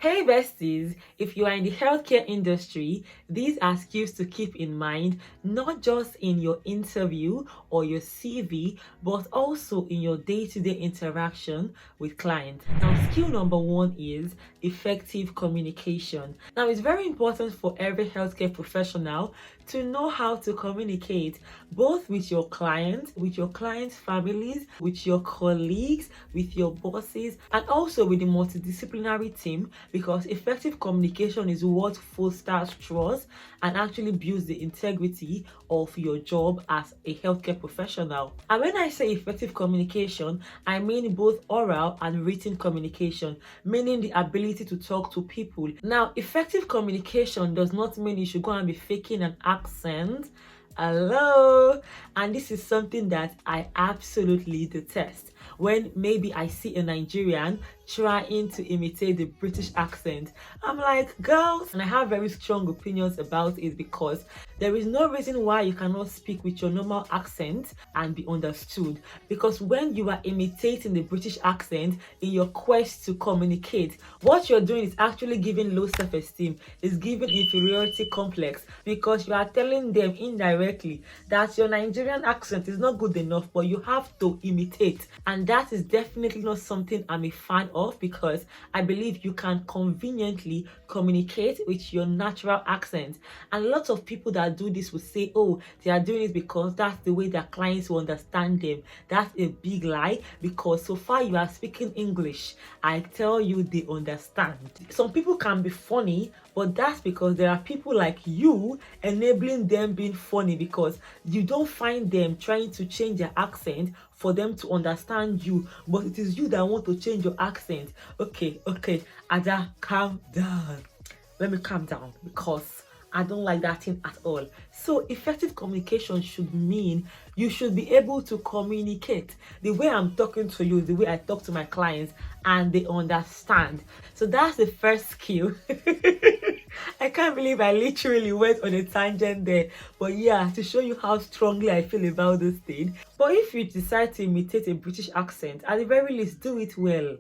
Hey besties, if you are in the healthcare industry, these are skills to keep in mind, not just in your interview or your CV, but also in your day-to-day interaction with clients. Now, skill number one is effective communication. Now, it's very important for every healthcare professional to know how to communicate both with your clients, families, with your colleagues, with your bosses, and also with the multidisciplinary team, because effective communication is what fosters trust and actually builds the integrity of your job as a healthcare professional. And when I say effective communication, I mean both oral and written communication, meaning the ability to talk to people. Now, effective communication does not mean you should go and be faking an accent. Hello, and this is something that I absolutely detest. When maybe I see a Nigerian trying to imitate the British accent, I'm like, girls, and I have very strong opinions about it, because there is no reason why you cannot speak with your normal accent and be understood. Because when you are imitating the British accent in your quest to communicate, what you're doing is actually giving low self-esteem, is giving inferiority complex, because you are telling them indirectly that your Nigerian accent is not good enough, but you have to imitate. And that is definitely not something I'm a fan of, because I believe you can conveniently communicate with your natural accent. And lots of people that do this will say, oh, they are doing it because that's the way their clients will understand them. That's a big lie, because so far you are speaking English, I tell you, they understand. Some people can be funny, but that's because there are people like you enabling them being funny, because you don't find them trying to change their accent for them to understand you, but it is you that want to change your accent. Okay, Ada, calm down. Let me calm down, because I don't like that thing at all. So effective communication should mean you should be able to communicate the way I'm talking to you, the way I talk to my clients, and they understand. So that's the first skill. I can't believe I literally went on a tangent there. But yeah, to show you how strongly I feel about this thing. But if you decide to imitate a British accent, at the very least, do it well.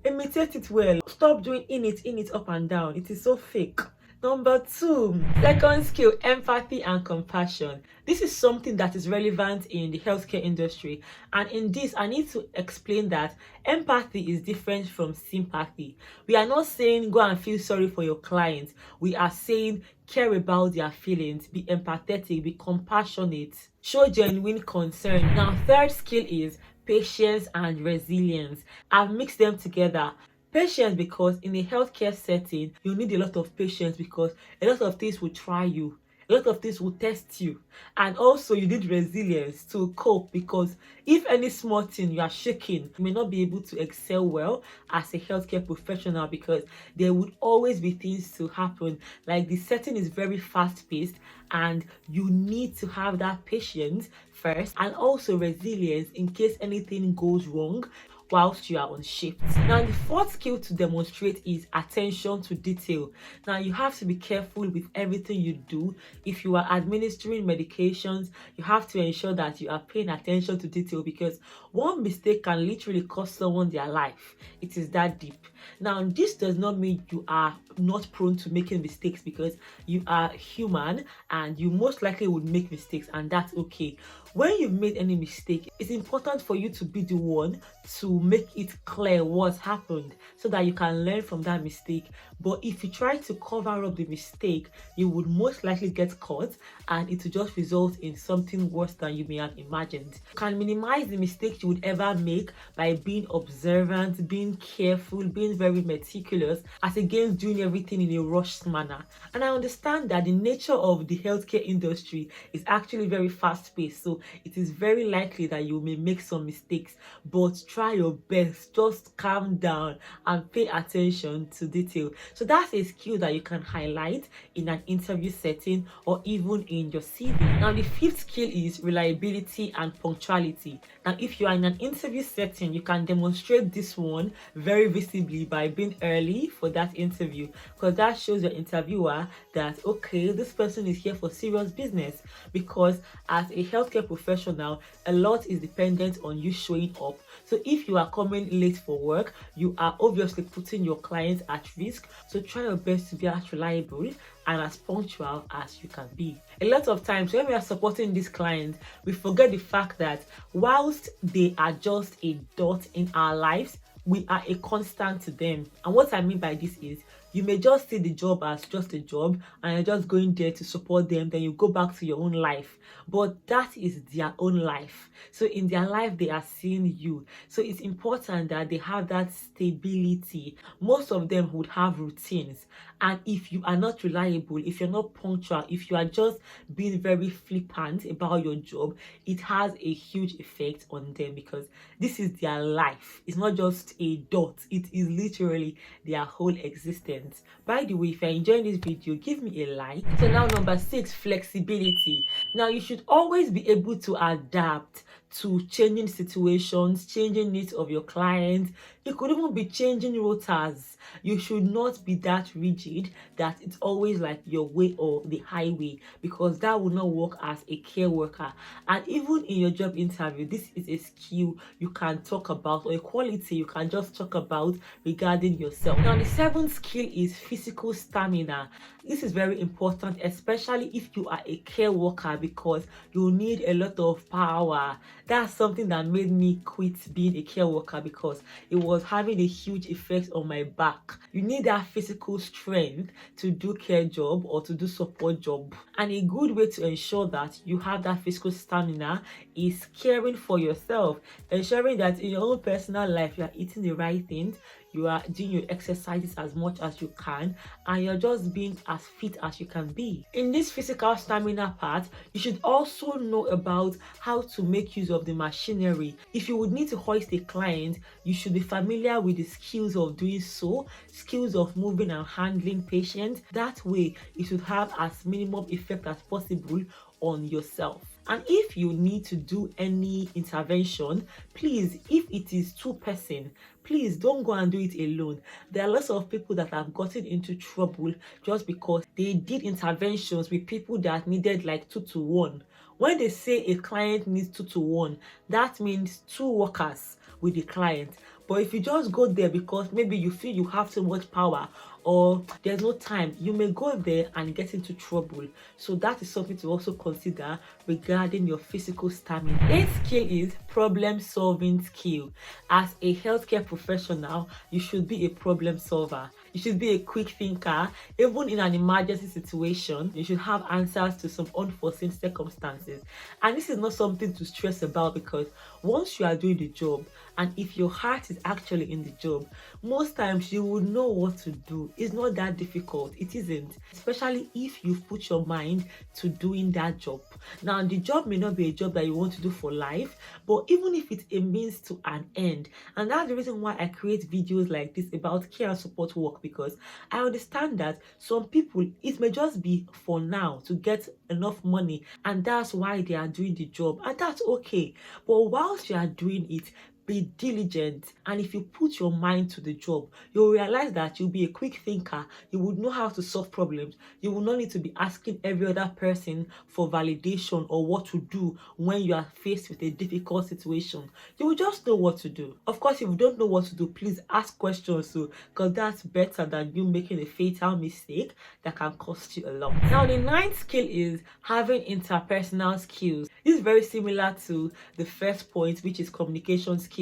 Imitate it well. Stop doing in it up and down. It is so fake. Number two, second skill, empathy and compassion. This is something that is relevant in the healthcare industry. And in this, I need to explain that empathy is different from sympathy. We are not saying go and feel sorry for your clients. We are saying care about their feelings, be empathetic, be compassionate, show genuine concern. Now, third skill is patience and resilience. I've mixed them together. Patience, because in a healthcare setting, you need a lot of patience, because a lot of things will try you. A lot of things will test you. And also you need resilience to cope, because if any small thing you are shaking, you may not be able to excel well as a healthcare professional, because there would always be things to happen. Like, the setting is very fast paced, and you need to have that patience first, and also resilience in case anything goes wrong whilst you are on shift. Now, the fourth skill to demonstrate is attention to detail. Now, you have to be careful with everything you do. If you are administering medications, you have to ensure that you are paying attention to detail, because one mistake can literally cost someone their life. It is that deep. Now, this does not mean you are not prone to making mistakes, because you are human and you most likely would make mistakes, and that's okay. When you've made any mistake, it's important for you to be the one to make it clear what happened, so that you can learn from that mistake. But if you try to cover up the mistake, you would most likely get caught, and it will just result in something worse than you may have imagined. You can minimize the mistakes you would ever make by being observant, being careful, being very meticulous, as against doing everything in a rushed manner. And I understand that the nature of the healthcare industry is actually very fast-paced, so it is very likely that you may make some mistakes, but try your best. Just calm down and pay attention to detail. So that's a skill that you can highlight in an interview setting or even in your CV. Now, the fifth skill is reliability and punctuality. Now, if you are in an interview setting, you can demonstrate this one very visibly by being early for that interview, because that shows your interviewer that, okay, this person is here for serious business. Because as a healthcare professional, a lot is dependent on you showing up. So if you are coming late for work, you are obviously putting your clients at risk. So try your best to be as reliable and as punctual as you can be. A lot of times when we are supporting these clients, we forget the fact that whilst they are just a dot in our lives, we are a constant to them. And what I mean by this is, you may just see the job as just a job and you're just going there to support them, then you go back to your own life. But that is their own life. So in their life, they are seeing you. So it's important that they have that stability. Most of them would have routines. And if you are not reliable, if you're not punctual, if you are just being very flippant about your job, it has a huge effect on them because this is their life. It's not just a dot. It is literally their whole existence. By the way, if you're enjoying this video, give me a like. So now number 6, flexibility. Now you should always be able to adapt to changing situations, changing needs of your clients. It could even be changing rotas. You should not be that rigid that it's always like your way or the highway, because that will not work as a care worker. And even in your job interview, this is a skill you can talk about, or a quality you can just talk about regarding yourself. Now the 7th skill is physical stamina. This is very important, especially if you are a care worker, because you need a lot of power. That's something that made me quit being a care worker, because it was having a huge effect on my back. You need that physical strength to do care job or to do support job. And a good way to ensure that you have that physical stamina is caring for yourself, ensuring that in your own personal life you are eating the right things, you are doing your exercises as much as you can, and you're just being as fit as you can be. In this physical stamina part, you should also know about how to make use of the machinery. If you would need to hoist a client, you should be familiar with the skills of doing so, skills of moving and handling patients. That way, it should have as minimum effect as possible on yourself. And if you need to do any intervention, please, if it is 2-person, please don't go and do it alone. There are lots of people that have gotten into trouble just because they did interventions with people that needed like 2-to-1. When they say a client needs 2-to-1, that means 2 workers with the client. But if you just go there because maybe you feel you have so much power or there's no time, you may go there and get into trouble. So that is something to also consider regarding your physical stamina. 8th skill is problem solving skill. As a healthcare professional, you should be a problem solver. You should be a quick thinker. Even in an emergency situation, you should have answers to some unforeseen circumstances. And this is not something to stress about, because once you are doing the job, and if your heart is actually in the job, most times you will know what to do. It's not that difficult. It isn't. Especially if you've put your mind to doing that job. Now, the job may not be a job that you want to do for life, but even if it's a means to an end, and that's the reason why I create videos like this about care and support work, because I understand that some people, it may just be for now to get enough money, and that's why they are doing the job, and that's okay. But whilst you are doing it, be diligent, and if you put your mind to the job, you'll realize that you'll be a quick thinker. You would know how to solve problems. You will not need to be asking every other person for validation or what to do when you are faced with a difficult situation. You will just know what to do. Of course, if you don't know what to do, please ask questions, so because that's better than you making a fatal mistake that can cost you a lot. Now, the 9th skill is having interpersonal skills. This is very similar to the first point, which is communication skills.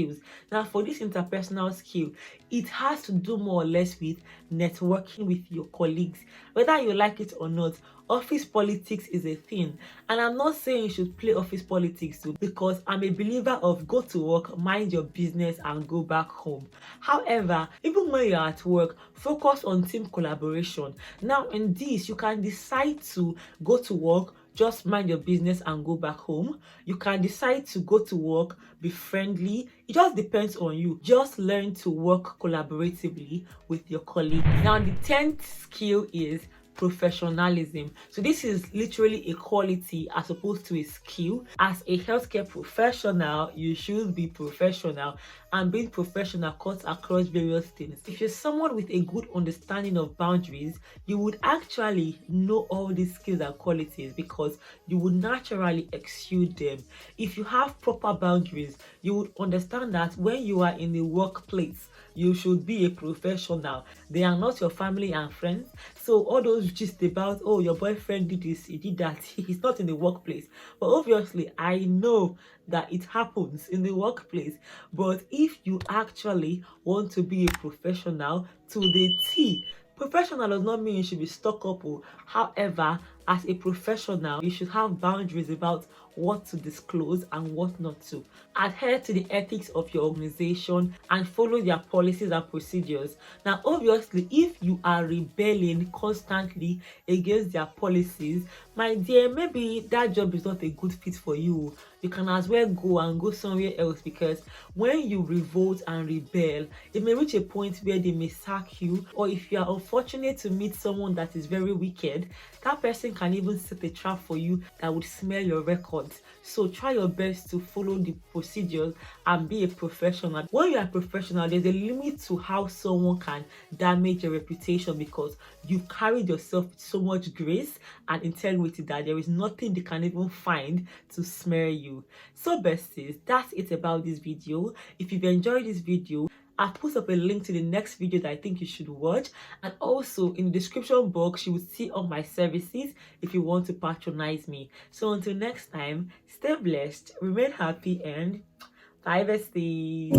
Now, for this interpersonal skill, it has to do more or less with networking with your colleagues. Whether you like it or not, office politics is a thing. And I'm not saying you should play office politics too, because I'm a believer of go to work, mind your business, and go back home. However, even when you're at work, focus on team collaboration. Now, in this, you can decide to go to work, just mind your business and go back home. You can decide to go to work, be friendly. It just depends on you. Just learn to work collaboratively with your colleagues. Now, the 10th skill is professionalism. So this is literally a quality as opposed to a skill. As a healthcare professional, you should be professional, and being professional cuts across various things. If you're someone with a good understanding of boundaries, you would actually know all these skills and qualities because you would naturally exude them. If you have proper boundaries, you would understand that when you are in the workplace, you should be a professional. They are not your family and friends. So all those gist about, oh, your boyfriend did this, he did that, he's not in the workplace. But obviously, I know that it happens in the workplace. But if you actually want to be a professional to the T, professional does not mean you should be stuck up. However, as a professional, you should have boundaries about what to disclose and what not to. Adhere to the ethics of your organization and follow their policies and procedures. Now, obviously, if you are rebelling constantly against their policies, my dear, maybe that job is not a good fit for you. You can as well go somewhere else, because when you revolt and rebel, it may reach a point where they may sack you, or if you are unfortunate to meet someone that is very wicked, that person can even set a trap for you that would smell your records. So try your best to follow the procedures and be a professional. When you are a professional, there's a limit to how someone can damage your reputation, because you've carried yourself with so much grace and integrity that there is nothing they can even find to smear you. So besties, that's it about this video. If you've enjoyed this video, I'll put up a link to the next video that I think you should watch, and also in the description box you will see all my services if you want to patronize me. So until next time, stay blessed, remain happy, and bye besties.